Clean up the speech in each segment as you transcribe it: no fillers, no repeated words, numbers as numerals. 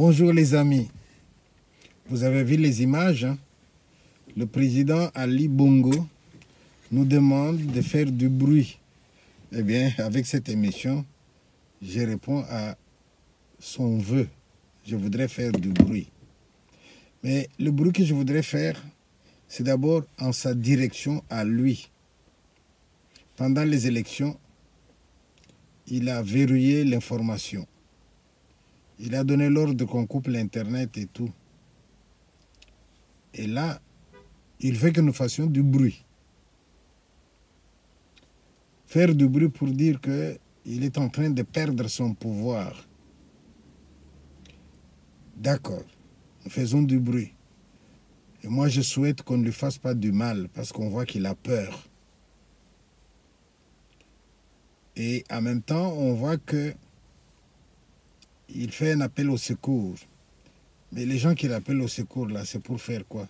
Bonjour les amis, vous avez vu les images, hein? Le président Ali Bongo nous demande de faire du bruit. Eh bien, avec cette émission, je réponds à son vœu. Je voudrais faire du bruit. Mais le bruit que je voudrais faire, c'est d'abord en sa direction à lui. Pendant les élections, il a verrouillé l'information. Il a donné l'ordre qu'on coupe l'Internet et tout. Et là, il veut que nous fassions du bruit. Faire du bruit pour dire qu'il est en train de perdre son pouvoir. D'accord, nous faisons du bruit. Et moi, je souhaite qu'on ne lui fasse pas du mal parce qu'on voit qu'il a peur. Et en même temps, on voit qu'il fait un appel au secours. Mais les gens qu'il appelle au secours, là, c'est pour faire quoi?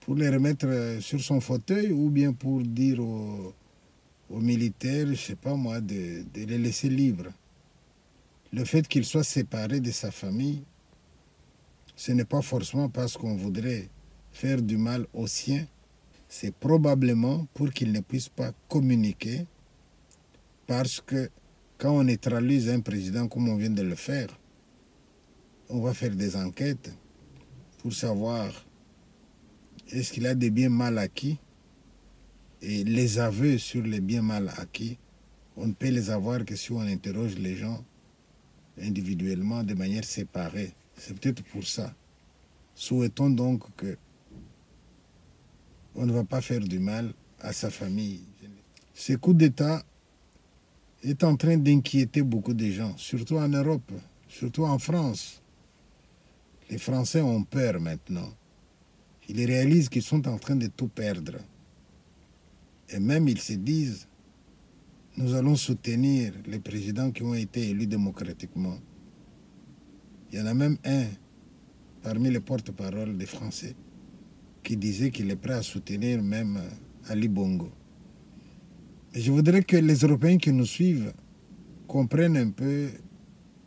Pour les remettre sur son fauteuil ou bien pour dire aux militaires, je ne sais pas moi, de les laisser libres. Le fait qu'il soit séparé de sa famille, ce n'est pas forcément parce qu'on voudrait faire du mal aux siens, c'est probablement pour qu'il ne puisse pas communiquer, parce que quand on neutralise un président comme on vient de le faire, on va faire des enquêtes pour savoir est-ce qu'il a des biens mal acquis, et les aveux sur les biens mal acquis, on ne peut les avoir que si on interroge les gens individuellement de manière séparée. C'est peut-être pour ça. Souhaitons donc que on ne va pas faire du mal à sa famille. Ce coup d'État est en train d'inquiéter beaucoup de gens, surtout en Europe, surtout en France. Les Français ont peur maintenant. Ils réalisent qu'ils sont en train de tout perdre. Et même ils se disent, nous allons soutenir les présidents qui ont été élus démocratiquement. Il y en a même un parmi les porte-paroles des Français qui disait qu'il est prêt à soutenir même Ali Bongo. Et je voudrais que les Européens qui nous suivent comprennent un peu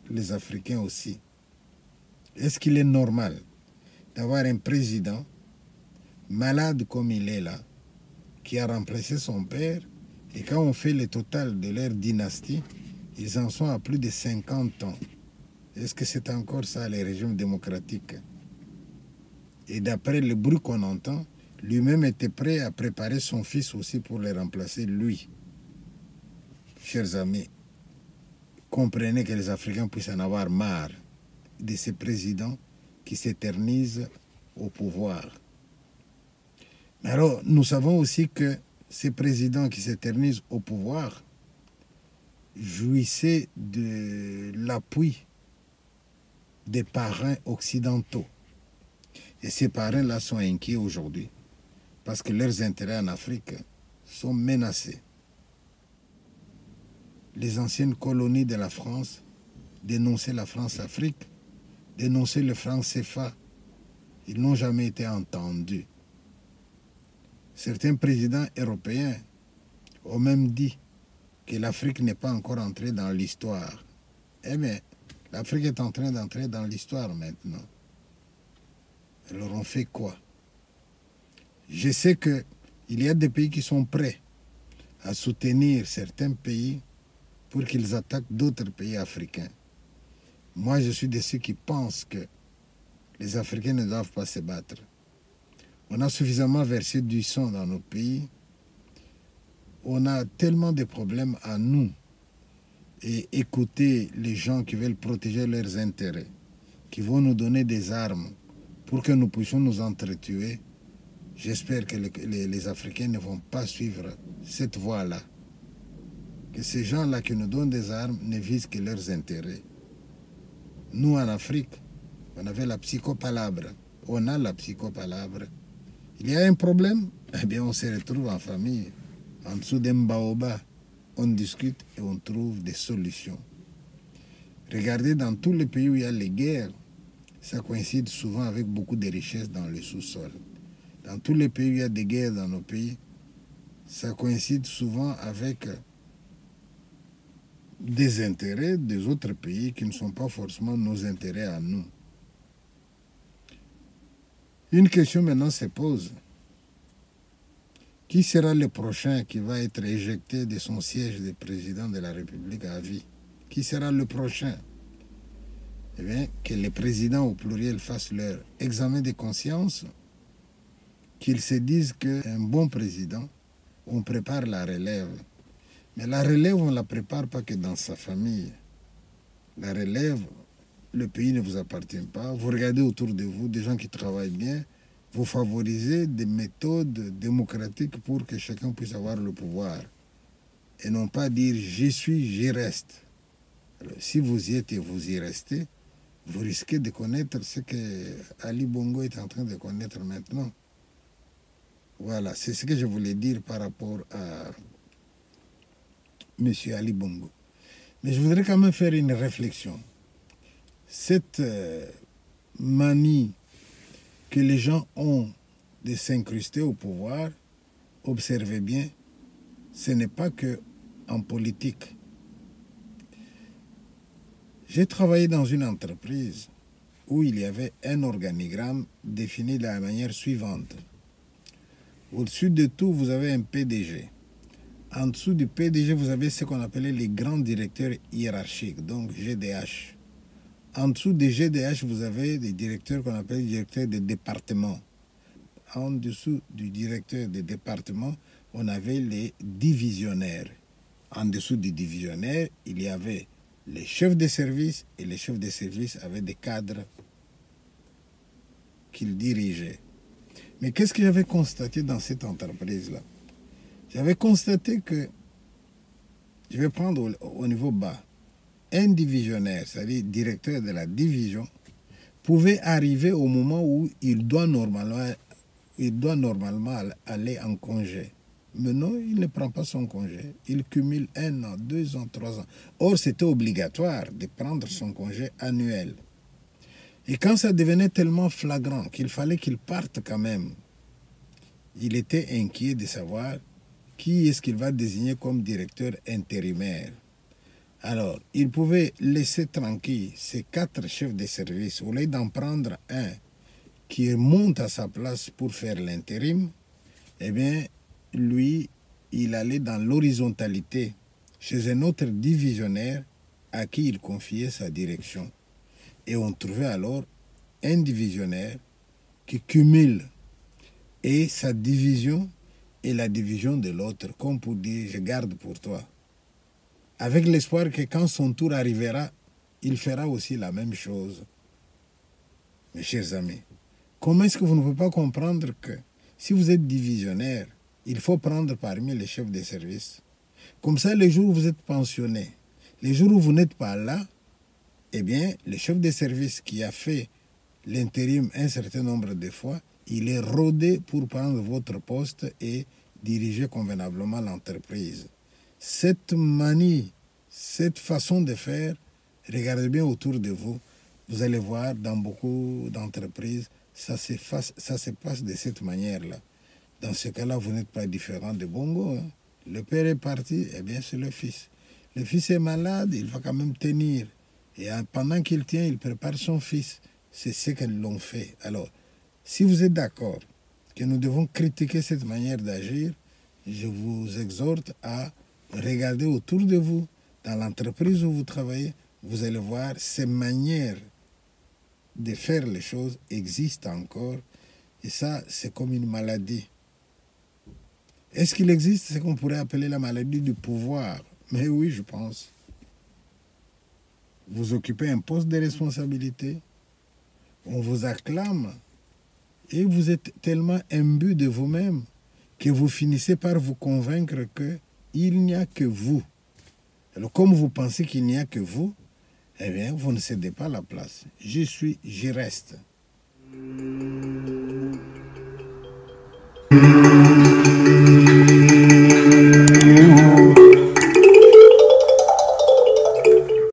les Africains aussi. Est-ce qu'il est normal d'avoir un président malade comme il est là, qui a remplacé son père, et quand on fait le total de leur dynastie, ils en sont à plus de 50 ans. Est-ce que c'est encore ça, les régimes démocratiques? Et d'après le bruit qu'on entend, lui-même était prêt à préparer son fils aussi pour le remplacer, lui. Chers amis, comprenez que les Africains puissent en avoir marre de ces présidents qui s'éternisent au pouvoir. Mais alors, nous savons aussi que ces présidents qui s'éternisent au pouvoir jouissaient de l'appui des parrains occidentaux. Et ces parrains-là sont inquiets aujourd'hui parce que leurs intérêts en Afrique sont menacés. Les anciennes colonies de la France dénonçaient la France-Afrique, dénonçaient le franc CFA. Ils n'ont jamais été entendus. Certains présidents européens ont même dit que l'Afrique n'est pas encore entrée dans l'histoire. Eh bien, l'Afrique est en train d'entrer dans l'histoire maintenant. Alors on fait quoi? Je sais qu'il y a des pays qui sont prêts à soutenir certains pays pour qu'ils attaquent d'autres pays africains. Moi, je suis de ceux qui pensent que les Africains ne doivent pas se battre. On a suffisamment versé du sang dans nos pays. On a tellement de problèmes à nous et écouter les gens qui veulent protéger leurs intérêts, qui vont nous donner des armes pour que nous puissions nous entretuer. J'espère que les Africains ne vont pas suivre cette voie-là. Que ces gens-là qui nous donnent des armes ne visent que leurs intérêts. Nous, en Afrique, on avait la psychopalabre. On a la psychopalabre. Il y a un problème, eh bien on se retrouve en famille, en dessous d'un baobab. On discute et on trouve des solutions. Regardez, dans tous les pays où il y a les guerres, ça coïncide souvent avec beaucoup de richesses dans le sous-sol. Dans tous les pays où il y a des guerres dans nos pays, ça coïncide souvent avec des intérêts des autres pays qui ne sont pas forcément nos intérêts à nous. Une question maintenant se pose. Qui sera le prochain qui va être éjecté de son siège de président de la République à vie? Qui sera le prochain? Eh bien, que les présidents au pluriel fassent leur examen de conscience, qu'ils se disent qu'un bon président, on prépare la relève. Mais la relève, on ne la prépare pas que dans sa famille. La relève, le pays ne vous appartient pas. Vous regardez autour de vous des gens qui travaillent bien. Vous favorisez des méthodes démocratiques pour que chacun puisse avoir le pouvoir. Et non pas dire « j'y suis, j'y reste ». Alors, si vous y êtes et vous y restez, vous risquez de connaître ce que Ali Bongo est en train de connaître maintenant. Voilà, c'est ce que je voulais dire par rapport à M. Ali Bongo. Mais je voudrais quand même faire une réflexion. Cette manie que les gens ont de s'incruster au pouvoir, observez bien, ce n'est pas que en politique. J'ai travaillé dans une entreprise où il y avait un organigramme défini de la manière suivante. Au-dessus de tout, vous avez un PDG. En dessous du PDG, vous avez ce qu'on appelait les grands directeurs hiérarchiques, donc GDH. En dessous des GDH, vous avez des directeurs qu'on appelle les directeurs de département. En dessous du directeur de département, on avait les divisionnaires. En dessous des divisionnaires, il y avait les chefs de service, et les chefs de service avaient des cadres qu'ils dirigeaient. Mais qu'est-ce que j'avais constaté dans cette entreprise-là? J'avais constaté que, je vais prendre au niveau bas, un divisionnaire, c'est-à-dire directeur de la division, pouvait arriver au moment où il doit normalement aller en congé. Mais non, il ne prend pas son congé. Il cumule 1 an, 2 ans, 3 ans. Or, c'était obligatoire de prendre son congé annuel. Et quand ça devenait tellement flagrant qu'il fallait qu'il parte quand même, il était inquiet de savoir qui est-ce qu'il va désigner comme directeur intérimaire. Alors, il pouvait laisser tranquille ces 4 chefs de service, au lieu d'en prendre un qui monte à sa place pour faire l'intérim, eh bien, lui, il allait dans l'horizontalité chez un autre divisionnaire à qui il confiait sa direction. Et on trouvait alors un divisionnaire qui cumule et sa division et la division de l'autre, comme pour dire « je garde pour toi ». Avec l'espoir que quand son tour arrivera, il fera aussi la même chose. Mes chers amis, comment est-ce que vous ne pouvez pas comprendre que si vous êtes divisionnaire, il faut prendre parmi les chefs de service. Comme ça, les jours où vous êtes pensionné, les jours où vous n'êtes pas là, eh bien, le chef de service qui a fait l'intérim un certain nombre de fois, il est rodé pour prendre votre poste et diriger convenablement l'entreprise. Cette manie, cette façon de faire, regardez bien autour de vous, vous allez voir dans beaucoup d'entreprises, ça se passe de cette manière-là. Dans ce cas-là, vous n'êtes pas différent de Bongo. Hein. Le père est parti, eh bien c'est le fils. Le fils est malade, il va quand même tenir. Et pendant qu'il tient, il prépare son fils. C'est ce qu'ils l'ont fait. Alors, si vous êtes d'accord que nous devons critiquer cette manière d'agir, je vous exhorte à regarder autour de vous, dans l'entreprise où vous travaillez, vous allez voir ces manières de faire les choses existent encore. Et ça, c'est comme une maladie. Est-ce qu'il existe ce qu'on pourrait appeler la maladie du pouvoir? Mais oui, je pense. Vous occupez un poste de responsabilité, on vous acclame, et vous êtes tellement imbu de vous-même que vous finissez par vous convaincre qu'il n'y a que vous. Alors, comme vous pensez qu'il n'y a que vous, eh bien, vous ne cédez pas la place. J'y suis, j'y reste.